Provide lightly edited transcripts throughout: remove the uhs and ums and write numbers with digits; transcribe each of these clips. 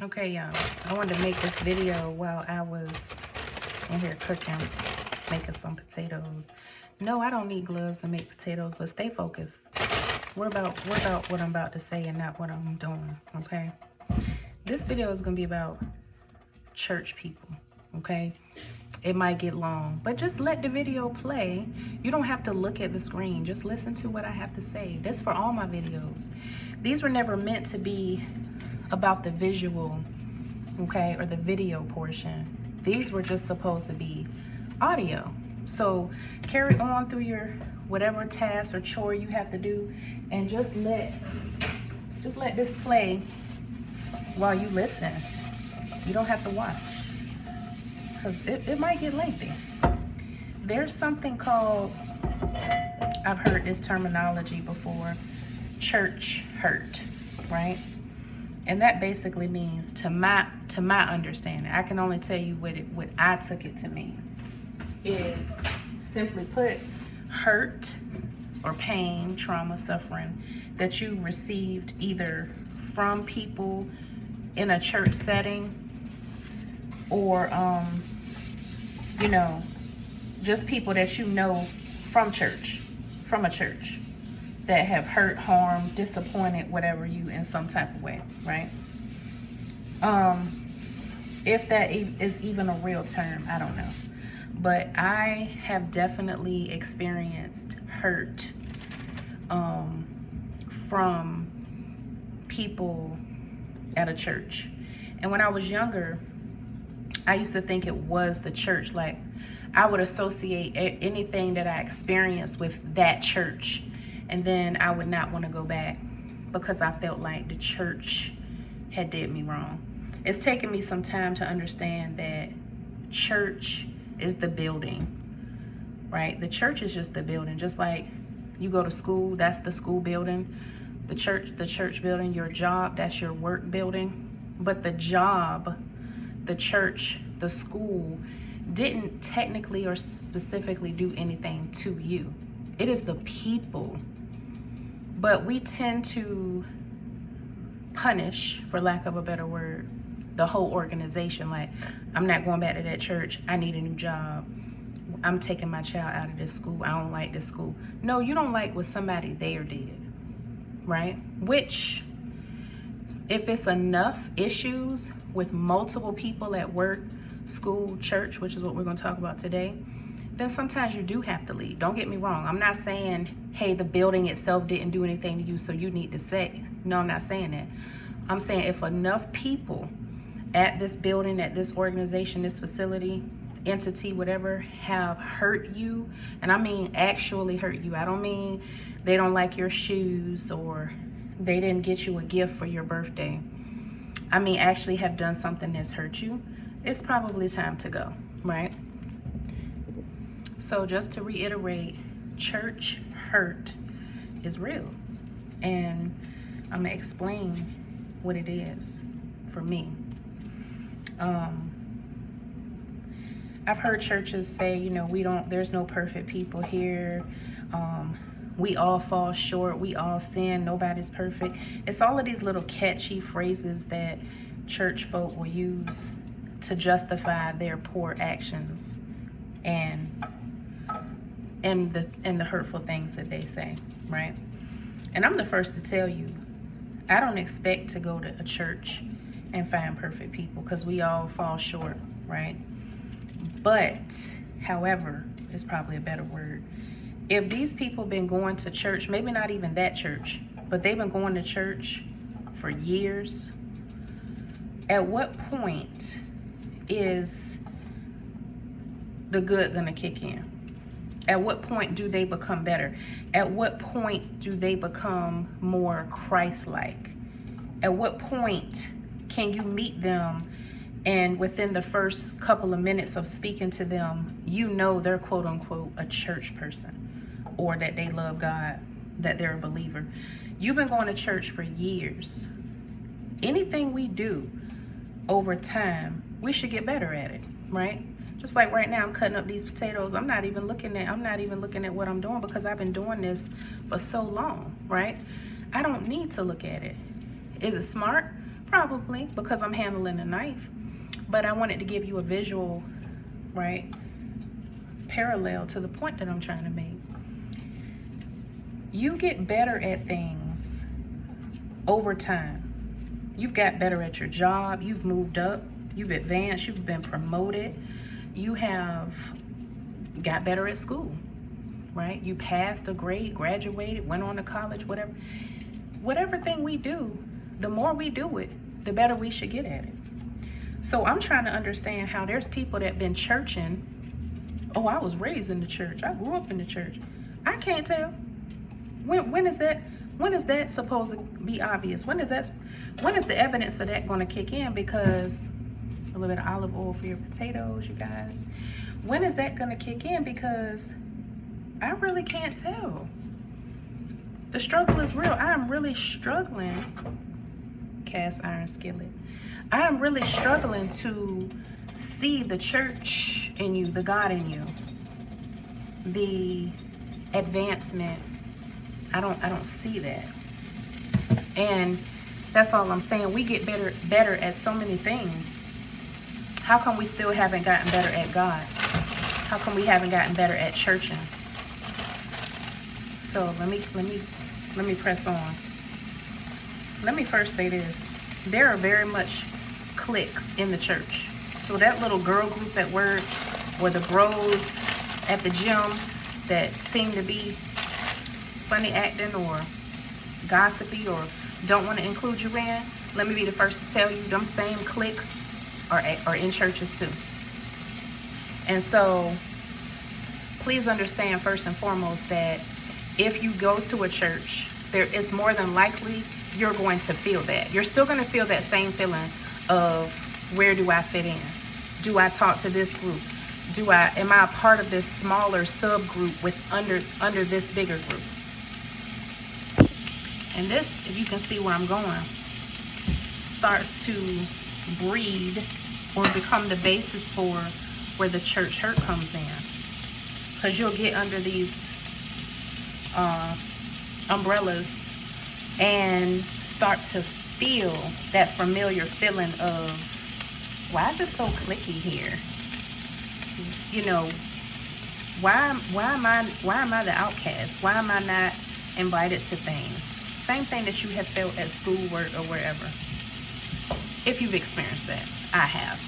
Okay, y'all, I wanted to make this video while I was in here cooking, making some potatoes. No, I don't need gloves to make potatoes, but stay focused. We're about what I'm about to say and not what I'm doing, okay? This video is gonna be about church people, okay? It might get long, but just let the video play. You don't have to look at the screen. Just listen to what I have to say. That's for all my videos. These were never meant to be about the visual, okay, or the video portion. These were just supposed to be audio. So carry on through your whatever task or chore you have to do, and just let this play while you listen. You don't have to watch, because it might get lengthy. There's something called, I've heard this terminology before, church hurt, right? And that basically means, to my understanding, I can only tell you what I took it to mean, is simply put, hurt or pain, trauma, suffering that you received either from people in a church setting, or you know, just people that you know from church, from a church, that have hurt, harmed, disappointed, whatever you in some type of way, right? If that is even a real term, I don't know. But I have definitely experienced hurt from people at a church. And when I was younger, I used to think it was the church. Like, I would associate anything that I experienced with that church, and then I would not want to go back because I felt like the church had did me wrong. It's taken me some time to understand that church is the building, right? The church is just the building. Just like you go to school, that's the school building. The church building. Your job, that's your work building. But the job, the church, the school didn't technically or specifically do anything to you. It is the people. But we tend to punish, for lack of a better word, the whole organization. Like, I'm not going back to that church. I need a new job. I'm taking my child out of this school. I don't like this school. No, you don't like what somebody there did, right? Which, if it's enough issues with multiple people at work, school, church, which is what we're going to talk about today, then sometimes you do have to leave. Don't get me wrong. I'm not saying, hey, the building itself didn't do anything to you, so you need to stay. No, I'm not saying that. I'm saying if enough people at this building, at this organization, this facility, entity, whatever, have hurt you, and I mean actually hurt you. I don't mean they don't like your shoes or they didn't get you a gift for your birthday. I mean actually have done something that's hurt you. It's probably time to go, right? So just to reiterate, church hurt is real, and I'm gonna explain what it is for me. I've heard churches say, you know, there's no perfect people here. We all fall short. We all sin. Nobody's perfect. It's all of these little catchy phrases that church folk will use to justify their poor actions and the hurtful things that they say, right? And I'm the first to tell you, I don't expect to go to a church and find perfect people, because we all fall short, right? But, however, is probably a better word. If these people been going to church, maybe not even that church, but they've been going to church for years, at what point is the good gonna kick in? At what point do they become better? At what point do they become more Christ-like? At what point can you meet them and within the first couple of minutes of speaking to them, you know they're quote unquote a church person, or that they love God, that they're a believer? You've been going to church for years. Anything we do over time, we should get better at it, right? Just like right now, I'm cutting up these potatoes. I'm not even looking at what I'm doing, because I've been doing this for so long, right? I don't need to look at it. Is it smart Probably, because I'm handling a knife. But I wanted to give you a visual, right, parallel to the point that I'm trying to make. You get better at things over time. You've got better at your job. You've moved up. You've advanced. You've been promoted. You have got better at school, right? You passed a grade, graduated, went on to college, whatever. Whatever thing we do, the more we do it, the better we should get at it. So I'm trying to understand how there's people that been churching. Oh, I was raised in the church. I grew up in the church. I can't tell. When is that supposed to be obvious? When is the evidence of that going to kick in? Because a little bit of olive oil for your potatoes, you guys. When is that going to kick in? Because I really can't tell. The struggle is real. I am really struggling. Cast iron skillet. I am really struggling to see the church in you, the God in you, the advancement. I don't see that. And that's all I'm saying. We get better at so many things. How come we still haven't gotten better at God? How come we haven't gotten better at churching? So let me press on. Let me first say this. There are very much cliques in the church. So that little girl group at work, or the bros at the gym that seem to be funny acting or gossipy or don't want to include you in, let me be the first to tell you, them same cliques are in churches too. And so please understand first and foremost that if you go to a church, it's more than likely you're going to feel that. You're still going to feel that same feeling of, where do I fit in? Do I talk to this group? Am I a part of this smaller subgroup with under this bigger group? And this, if you can see where I'm going, starts to breed or become the basis for where the church hurt comes in. Because you'll get under these umbrellas and start to feel that familiar feeling of, why is it so cliquey here? You know, why am I the outcast? Why am I not invited to things? Same thing that you have felt at schoolwork or wherever. If you've experienced that, I have.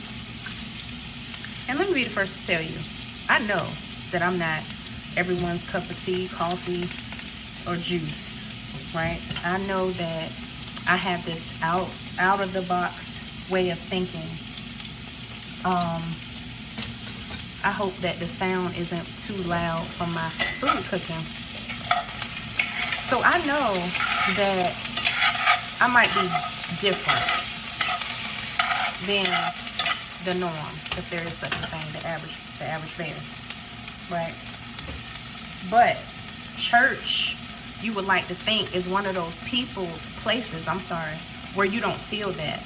And let me be the first to tell you, I know that I'm not everyone's cup of tea, coffee, or juice, right? I know that I have this out of the box way of thinking. I hope that the sound isn't too loud from my food cooking. So I know that I might be different than the norm, if there is such a thing, the average bear, right? But church, you would like to think, is one of those places, where you don't feel that.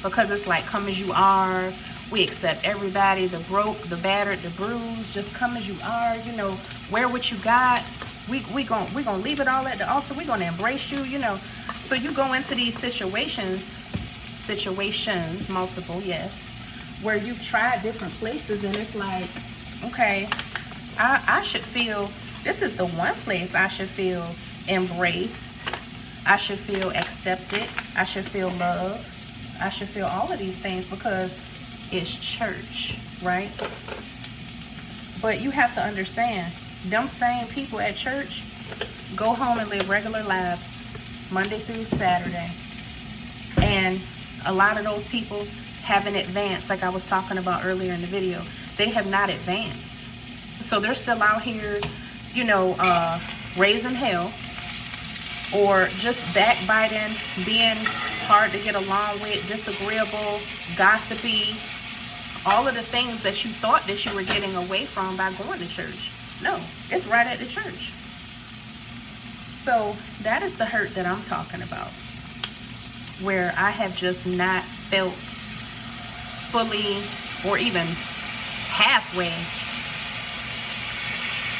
Because it's like, come as you are. We accept everybody, the broke, the battered, the bruised. Just come as you are. You know, wear what you got. We gonna leave it all at the altar. We're gonna embrace you. You know, so you go into these situations, multiple, yes, where you've tried different places, and it's like, okay, I should feel, this is the one place I should feel embraced. I should feel accepted. I should feel loved. I should feel all of these things because it's church, right? But you have to understand, them same people at church go home and live regular lives Monday through Saturday. And a lot of those people haven't advanced, like I was talking about earlier in the video. They have not advanced. So they're still out here, you know, raising hell, or just backbiting, being hard to get along with, disagreeable, gossipy, all of the things that you thought that you were getting away from by going to church. No, it's right at the church. So that is the hurt that I'm talking about, where I have just not felt fully or even halfway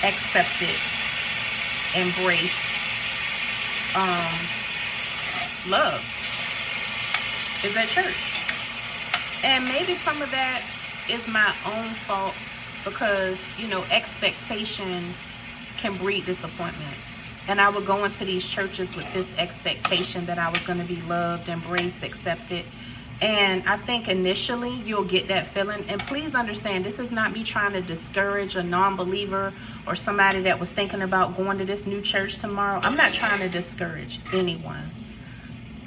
accepted, embraced, love. is at church. And maybe some of that is my own fault because, expectation can breed disappointment. And I would go into these churches with this expectation that I was going to be loved, embraced, accepted. And I think initially you'll get that feeling. And please understand, this is not me trying to discourage a non-believer or somebody that was thinking about going to this new church tomorrow. I'm not trying to discourage anyone.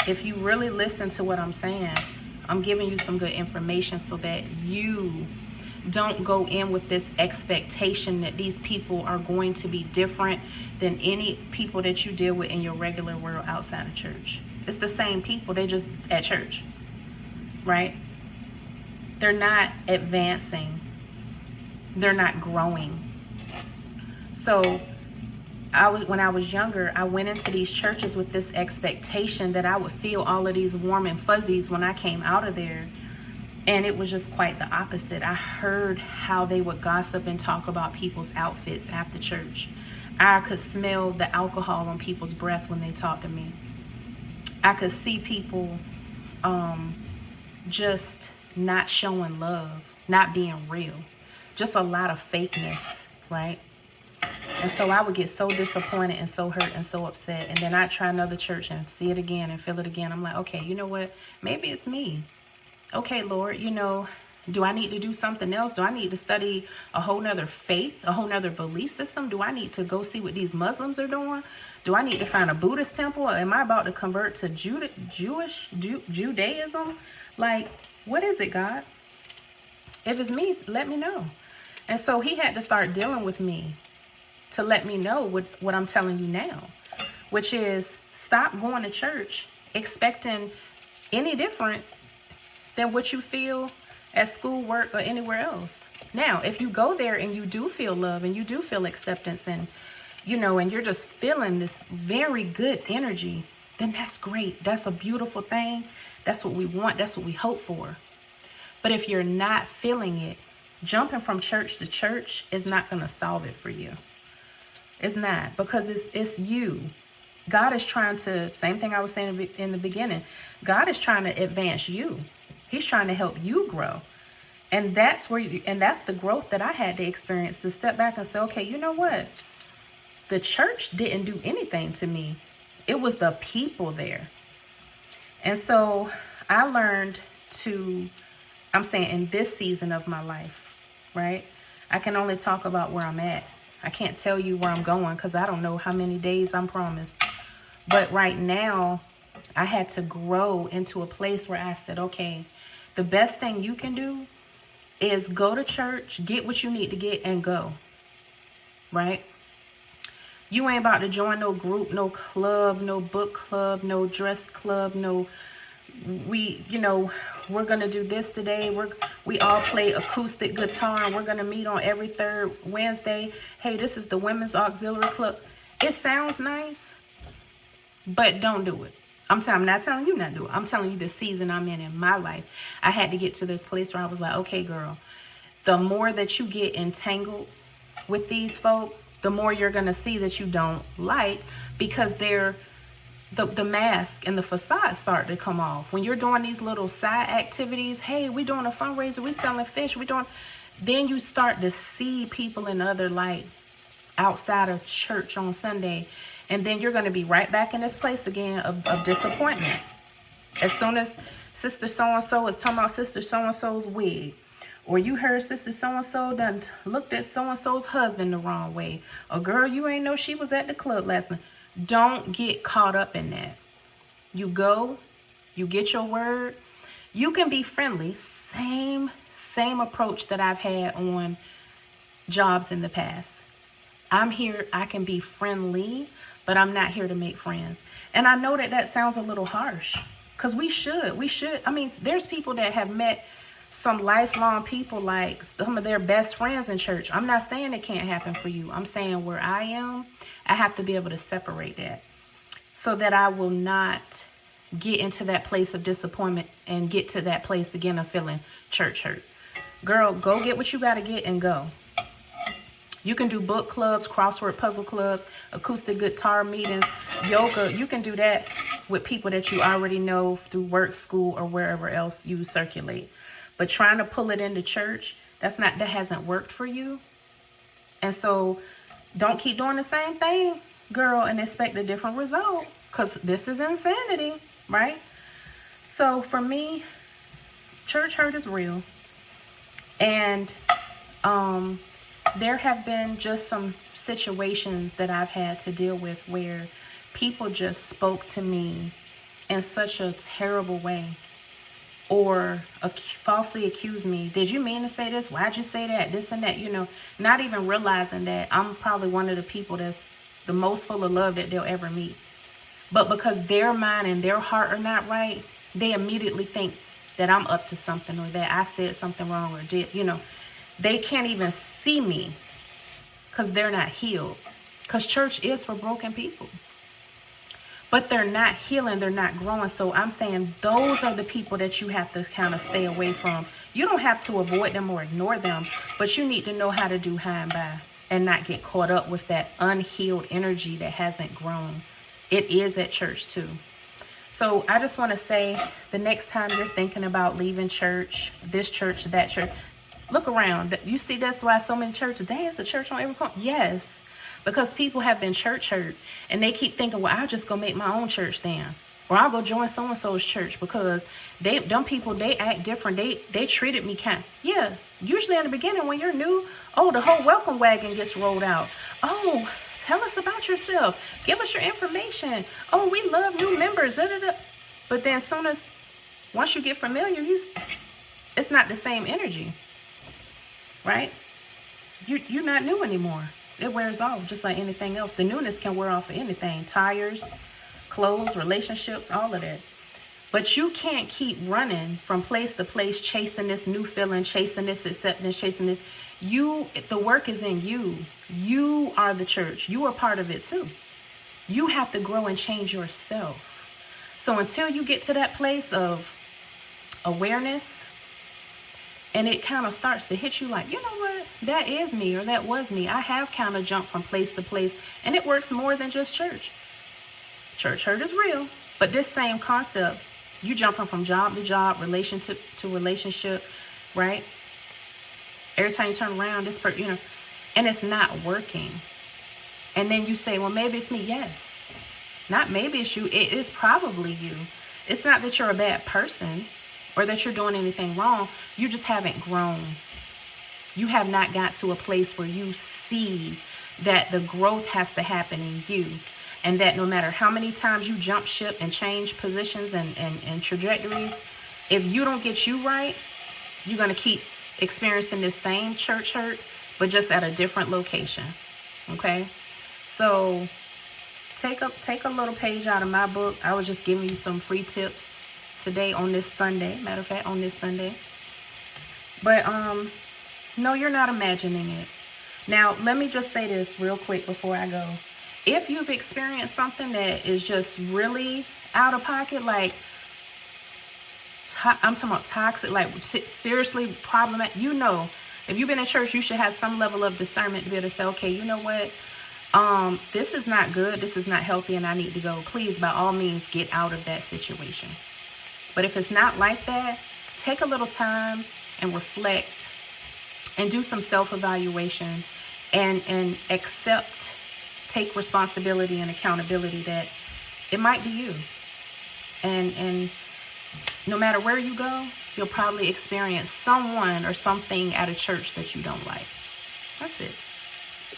If you really listen to what I'm saying, I'm giving you some good information so that you don't go in with this expectation that these people are going to be different than any people that you deal with in your regular world outside of church. It's the same people, they just at church, right? They're not advancing. They're not growing. So when I was younger, I went into these churches with this expectation that I would feel all of these warm and fuzzies when I came out of there. And it was just quite the opposite. I heard how they would gossip and talk about people's outfits after church. I could smell the alcohol on people's breath when they talked to me. I could see people just not showing love, not being real. Just a lot of fakeness, right? And so I would get so disappointed and so hurt and so upset. And then I'd try another church and see it again and feel it again. I'm like, okay, you know what? Maybe it's me. Okay, Lord, do I need to do something else? Do I need to study a whole nother faith, a whole nother belief system? Do I need to go see what these Muslims are doing? Do I need to find a Buddhist temple? Am I about to convert to Judaism? Like, what is it, God? If it's me, let me know. And so he had to start dealing with me to let me know what I'm telling you now, which is stop going to church expecting any different than what you feel at school, work, or anywhere else. Now, if you go there and you do feel love and you do feel acceptance and, and you're just feeling this very good energy, then that's great. That's a beautiful thing. That's what we want. That's what we hope for. But if you're not feeling it, jumping from church to church is not going to solve it for you. It's not, because it's you. God is trying to, same thing I was saying in the beginning, God is trying to advance you. He's trying to help you grow. And that's that's the growth that I had to experience, to step back and say, okay, you know what? The church didn't do anything to me. It was the people there. And so I learned I'm saying in this season of my life, right? I can only talk about where I'm at. I can't tell you where I'm going because I don't know how many days I'm promised. But right now, I had to grow into a place where I said, okay, the best thing you can do is go to church, get what you need to get, and go. Right? You ain't about to join no group, no club, no book club, no dress club, we're going to do this today. We all play acoustic guitar and we're going to meet on every third Wednesday. Hey, this is the Women's Auxiliary Club. It sounds nice, but don't do it. I'm not telling you not to do it. I'm telling you the season I'm in my life. I had to get to this place where I was like, okay, girl, the more that you get entangled with these folk, the more you're going to see that you don't like, because they're the mask and the facade start to come off. When you're doing these little side activities, hey, we're doing a fundraiser, we're selling fish, then you start to see people in other light outside of church on Sunday. And then you're going to be right back in this place again of disappointment. As soon as Sister So-and-so is talking about Sister So-and-so's wig, or you heard Sister So-and-so done looked at So-and-so's husband the wrong way, or girl, you ain't know she was at the club last night. Don't get caught up in that. You go, you get your word. You can be friendly. Same approach that I've had on jobs in the past. I'm here, I can be friendly, but I'm not here to make friends. And I know that sounds a little harsh, because we should. I mean, there's people that have met some lifelong people, like some of their best friends in church. I'm not saying it can't happen for you. I'm saying where I am, I have to be able to separate that so that I will not get into that place of disappointment and get to that place again of feeling church hurt. Girl, go get what you got to get and go. You can do book clubs, crossword puzzle clubs, acoustic guitar meetings, yoga. You can do that with people that you already know through work, school, or wherever else you circulate. But trying to pull it into church, that hasn't worked for you. And so don't keep doing the same thing, girl, and expect a different result, because this is insanity, right? So for me, church hurt is real. And there have been just some situations that I've had to deal with where people just spoke to me in such a terrible way, or falsely accused me. Did you mean to say this? Why'd you say that? This and that, not even realizing that I'm probably one of the people that's the most full of love that they'll ever meet. But because their mind and their heart are not right, they immediately think that I'm up to something, or that I said something wrong, or did, they can't even see me because they're not healed. Because church is for broken people. But they're not healing, they're not growing. So I'm saying those are the people that you have to kind of stay away from. You don't have to avoid them or ignore them, but you need to know how to do high and by and not get caught up with that unhealed energy that hasn't grown. It is at church too. So I just want to say, the next time you're thinking about leaving church, this church, that church, look around. You see, that's why so many churches, dang, it's a church on every corner. Yes. Because people have been church hurt, and they keep thinking, well, I'll just go make my own church then. Or I'll go join so-and-so's church because them people, they act different. They treated me kind. Yeah, usually in the beginning when you're new, the whole welcome wagon gets rolled out. Oh, tell us about yourself. Give us your information. Oh, we love new members. Da, da, da. But then once you get familiar, it's not the same energy, right? You're not new anymore. It wears off just like anything else. The newness can wear off of anything. Tires, clothes, relationships, all of that. But you can't keep running from place to place, chasing this new feeling, chasing this acceptance, chasing this. The work is in you. You are the church. You are part of it too. You have to grow and change yourself. So until you get to that place of awareness, and it kind of starts to hit you like, you know what, that is me, or that was me. I have kind of jumped from place to place, and it works more than just church. Church hurt is real, but this same concept, you jumping from job to job, relationship to relationship, right? Every time you turn around, this person, and it's not working. And then you say, well, maybe it's me. Yes. Not maybe it's you. It is probably you. It's not that you're a bad person or that you're doing anything wrong. You just haven't grown. You have not got to a place where you see that the growth has to happen in you. And that no matter how many times you jump ship and change positions and trajectories, if you don't get you right, you're going to keep experiencing this same church hurt, but just at a different location. Okay? So take a little page out of my book. I was just giving you some free tips today on this Sunday. Matter of fact, on this Sunday. But no, you're not imagining it. Now, let me just say this real quick before I go. If you've experienced something that is just really out of pocket, like I'm talking about toxic, like seriously problematic, if you've been in church, you should have some level of discernment to be able to say, okay, you know what? This is not good. This is not healthy, and I need to go. Please, by all means, get out of that situation. But if it's not like that, take a little time and reflect and do some self-evaluation and take responsibility and accountability that it might be you. And no matter where you go, you'll probably experience someone or something at a church that you don't like. That's it.